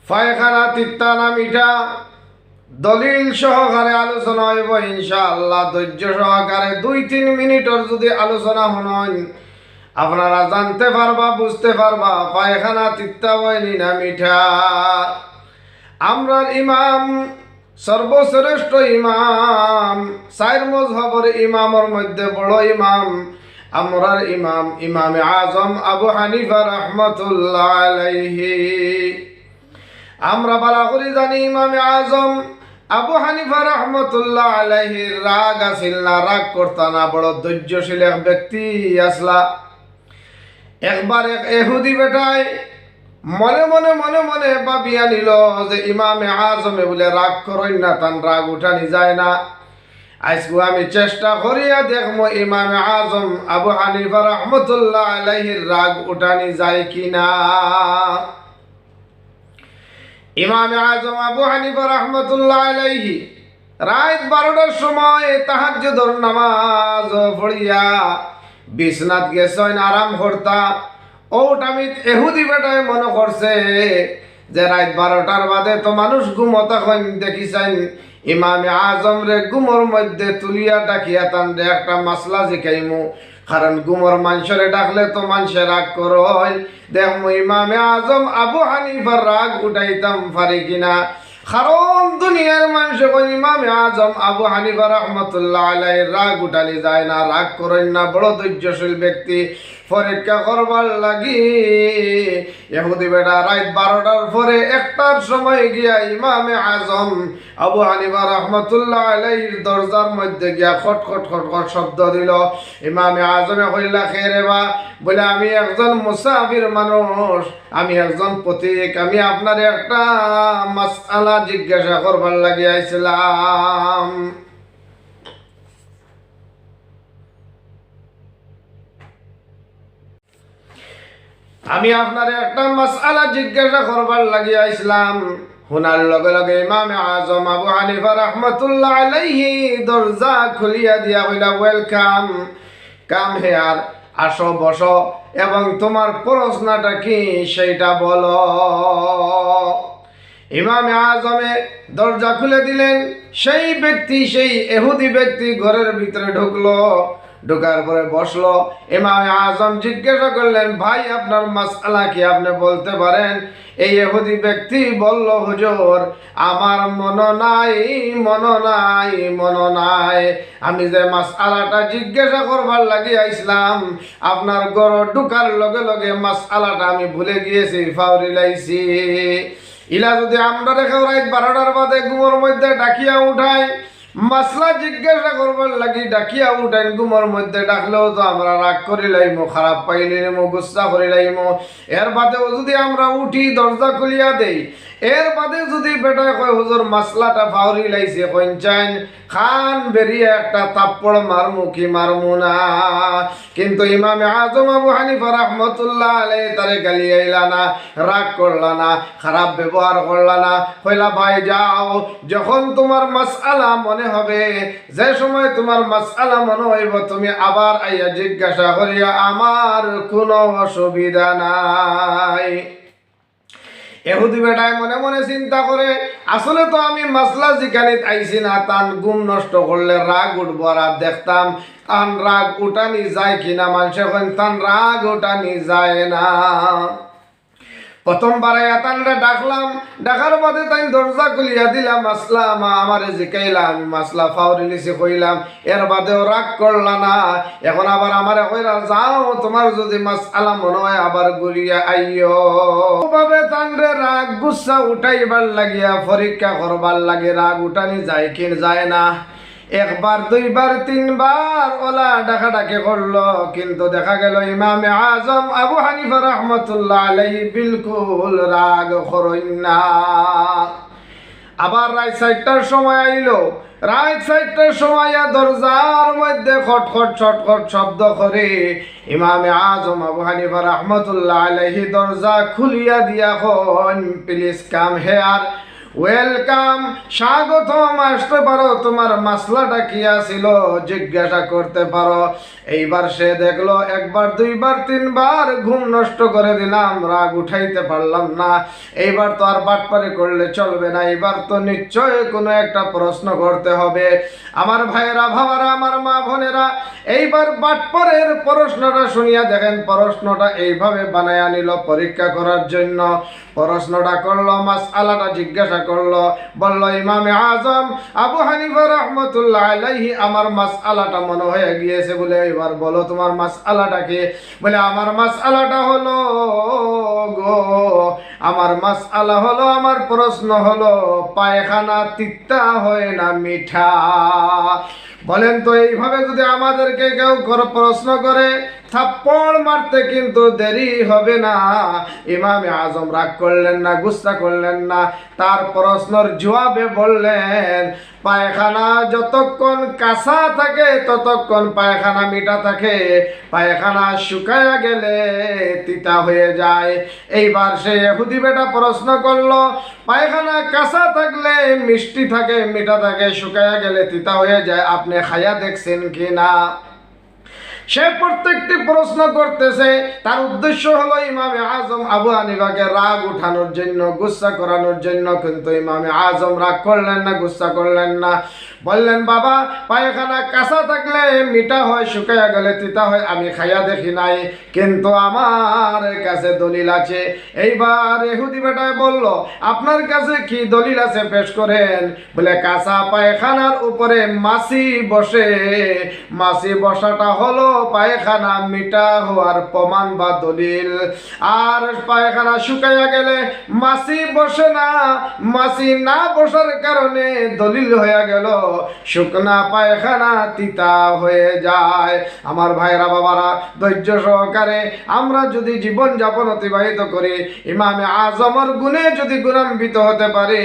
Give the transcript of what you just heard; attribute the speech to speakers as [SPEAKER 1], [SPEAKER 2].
[SPEAKER 1] পায়খানা তিত্তা না মিঠা দলিল সহকারে আলোচনা হইব ইনশাআল্লাহ। ধৈর্য সহকারে 2-3 মিনিটের যদি আলোচনা শুনেন আপনারা জানতে পারবা, বুঝতে পারবা পায়খানা তিত্তা হয়নি না মিঠা। আমরার ইমাম সর্বশ্রেষ্ঠ ইমাম, 4 মযহবের ইমামের মধ্যে বড় ইমাম আমরার ইমাম ইমামে আজম আবু হানিফা রাহমাতুল্লাহ আলাইহি। আমরা বালা করে জানি ইমামে আজম আবু হানিফা রাহমাতুল্লাহ আলাইহির রাগ আসিল না, রাগ করতা না, বড় ধৈর্যশীল এক ব্যক্তি আসলা। একবার এক এহুদি বেটায় মনে মনে মনে মনে ভাবিয়া নিল যে ইমামে আজমে বলে রাগ করেন না, তান রাগ উঠানি যায় না। আজকে আমি চেষ্টা করিয়া দেখবো ইমামে আজম আবু হানিফা রাহমাতুল্লাহ আলাইহির রাগ উঠানি যায় কিনা। ইমামে আজম আবু হানিফা রাহমাতুল্লাহ আলাইহি রাত 12টার সময় তাহাজ্জুদের নামাজ পড়িয়া বিছনাত গেছেন আরাম করতা। ওটামিত এহুদি বেটায় মনে করছে যে রাত 12টার বাদে তো মানুষ ঘুমতা হন, দেখিছেন ইমামে আজম রে ঘুমর মধ্যে তুলিয়া ডাকিয়া তান রে একটা মাসলা জিকাইমু, কারণ ঘুমর মানুষরে ডাকলে তো মানুষে রাগ করয়। দেখমু ইমামে আজম আবু হানিফার রাগ উঠাইতাম পারি কিনা। কারণ দুনিয়ার মানুষ ইমামে আজম আবু হানিফা রাহমাতুল্লাহ আলাইহির রাগ উঠালি যায় না, রাগ করেন না, বড় ধৈর্যশীল ব্যক্তি। পরীক্ষা করবার লাগি ইহুদি বেটা রাত 12টার পরে 1টার সময় গিয়া ইমামে আজম আবু হানিফা রাহমাতুল্লাহ আলাইহির দরজার মধ্যে গিয়া খট খট খট খট শব্দ দিল। ইমামে আজমে কইলা খেরে বা বলে আমি একজন মুসাফির মানুষ, আমি একজন পথিক, আমি আপনার একটা মাসআলা জিজ্ঞাসা করবার লাগি আইছিলাম। আমি আপনার একটা মাসআলা জিজ্ঞাসা করবার লাগি আইছিলাম। শোনার লগে লগে ইমামে আজম আবু হানিফা রাহমাতুল্লাহ আলাইহি দরজা খুলিয়া দিয়া কইলা ওয়েলকাম, কাম হেয়ার, আসো বসো এবং তোমার প্রশ্নটা কি সেইটা বলো। ইমামে আজমে দরজা খুলে দিলেন। সেই ব্যক্তি, সেই এহুদি ব্যক্তি ঘরের ভিতরে ঢুকলো। ঢোকার পরে বসলো। ইমামে আজম জিজ্ঞাসা করলেন, ভাই আপনার মাসআলা কি, আপনি বলতে পারেন? এই ইহুদি ব্যক্তি বলল, হুজুর আমার মন নাই, আমি যে মাসআলাটা জিজ্ঞাসা করবার লাগি আইছিলাম, আপনার ঘর ঢুকার লগে লগে মাসআলাটা আমি ভুলে গিয়েছি, ফাউরি লাইছি। ইলা যদি আমরা রেখে রাত 12টার বাদে ঘুমের মধ্যে ডাকিয়া উঠায়, মাসলা জিজ্ঞাসা করবার লাগি ডাকিয়া উঠাইন, ঘুমের মধ্যে ডাকলেও তো আমরা রাগ করি লাইমো, খারাপ পাইলে নেমো, গুসা করি লাইমো। এর বাদেও যদি আমরা উঠি দরজা খুলিয়া দেই, এর বাদে যদি বেটা কয় হুজুর মাসলাটা ফাউরি লাইছে, কইনচাইন খান বেরিয়ে একটা তাপ্পড় মারমু কি মারমু না। কিন্তু ইমামে আজম আবু হানিফা রাহমাতুল্লাহ আলাইহি তারে গালি আইলা না, রাগ করলা না, খারাপ ব্যবহার করলা না। কইলা ভাই যাও, যখন তোমার মাসআলা মনে হবে, যে সময় তোমার মাসআলা মনে হইব, তুমি আবার আইয়া জিজ্ঞাসা করিয়া, আমার কোনো অসুবিধা নাই। এহুদি বেটায় মনে মনে চিন্তা করে, আসলে তো আমি মাসলা জিকানিত আইছি না, তান ঘুম নষ্ট করলে রাগ উঠবো, আর দেখতাম তান রাগ উঠানি যায় কিনা। মানুষে কইন তান রাগ উঠানি যায় না। প্রথমবার তানরে ডাকলাম, ডাকার বাদে তাই দরজা খুলিয়া দিলাম, মাসলা আমারে জিকাইলা, আমি মাসলা ফাউরি লিছি কইলাম, এর বাদেও রাগ করলা না। এখন আবার আমারে কইরা যাও, তোমার যদি মাসআলা মনে হয় আবার ঘুরিয়া আইও। ভাবে তানরে রাগ গুসা উঠাইবার লাগিয়া পরীক্ষা করবার লাগে, রাগ উঠানি যায় কি যায় না। একবার, দুইবার, তিনবার ওলা ডাকাডাকি করলো, কিন্তু দেখা গেল ইমামে আজম আবু হানিফা রাহমাতুল্লাহ আলাইহি বিলকুল রাগ করেন না। আবার রাত 4টার সময় আইলো। রাত 4টার সময় দরজার মধ্যে খটখট ছটখট শব্দ করে ইমামে আজম আবু হানিফা রাহমাতুল্লাহ আলাইহি দরজা খুলিয়া দিয়া কন, প্লিজ কাম হেয়ার, ওয়েলকাম, স্বাগতম, আসতে পারো, তোমার মাসলাটা কি আছিল জিজ্ঞাসা করতে পারো। এইবার সে দেখলো একবার দুইবার তিনবার ঘুম নষ্ট করে দিলাম, রাগ উঠাইতে পারলাম না, এইবার তো আর বাটপারি করলে চলবে না, এইবার তো নিশ্চয় কোনো একটা প্রশ্ন করতে হবে। আমার ভাইয়েরা, ভাবারা, আমার মা বোনেরা, এইবার বাটপারের প্রশ্নটা শুনিয়া দেখেন, প্রশ্নটা এইভাবে বানায়া নিল পরীক্ষা করার জন্য। প্রশ্নটা করলো, মাসআলাটা জিজ্ঞাসা করলো, বলল, ইমামে আজম আবু হানিফা রাহমাতুল্লাহ আলাইহি, আমার মাসআলাটা মনে হয়ে গিয়েছে, বলে এবার বলো তোমার মাসআলাটা কি? বলে আমার মাসআলাটা হলো গো, আমার মাসআলা হলো, আমার প্রশ্ন হলো, পায়খানা তিতা হয় না মিঠা? বলেন তো, এইভাবে যদি আমাদেরকে কেউ প্রশ্ন করে, থাপ্পড় মারতে কিন্তু দেরি হবে না। ইমামে আজম রাগ করলেন না, গুসা করলেন না, তার প্রশ্নের জবাবে বললেন, পায়খানা যতক্ষণ কাঁচা থাকে ততক্ষণ পায়খানা মিঠা থাকে, পায়খানা শুকায়া গেলে তিতা হয়ে যায়। এইবার সে ইহুদি বেটা প্রশ্ন করলো, পায়খানা কাঁচা থাকলে মিষ্টি থাকে, মিঠা থাকে, শুকায়া গেলে তিতা হয়ে যায়, আপনি খাইয়া দেখছেন কি না? সে প্রত্যেকটি প্রশ্ন করতেছে, তার উদ্দেশ্য হলো ইমামে আজম আবু হানিফাকে রাগ উঠানোর জন্য, গুসা করানোর জন্য। কিন্তু ইমামে আজম রাগ করলেন না, গুসা করলেন না, বললেন, বাবা, পায়খানা কাঁচা থাকলে মিঠা হয়, শুকাইয়া গেলে তিতা হয়, আমি খাইয়া দেখি নাই, কিন্তু আমার কাছে দলিল আছে। এইবার ইহুদি বেটায় বলল, আপনার কাছে কি দলিল আছে, পেশ করেন। বলে, কাঁচা পায়খানার উপরে মাছি বসে, মাছি বসাটা হলো পায়খানা মিঠা হওয়ার প্রমাণ বা দলিল। আর পায়খানা শুকাইয়া গেলে মাছি বসে না, মাছি না বসার কারণে দলিল হয়ে গেল শুকনা পায়খানা তিতা হয়ে যায়। আমার ভাইরা, বাবারা, ধৈর্য সহকারে আমরা যদি জীবন যাপন অতিবাহিত করি, ইমামে আজমের গুণে যদি গুণান্বিত হতে পারি,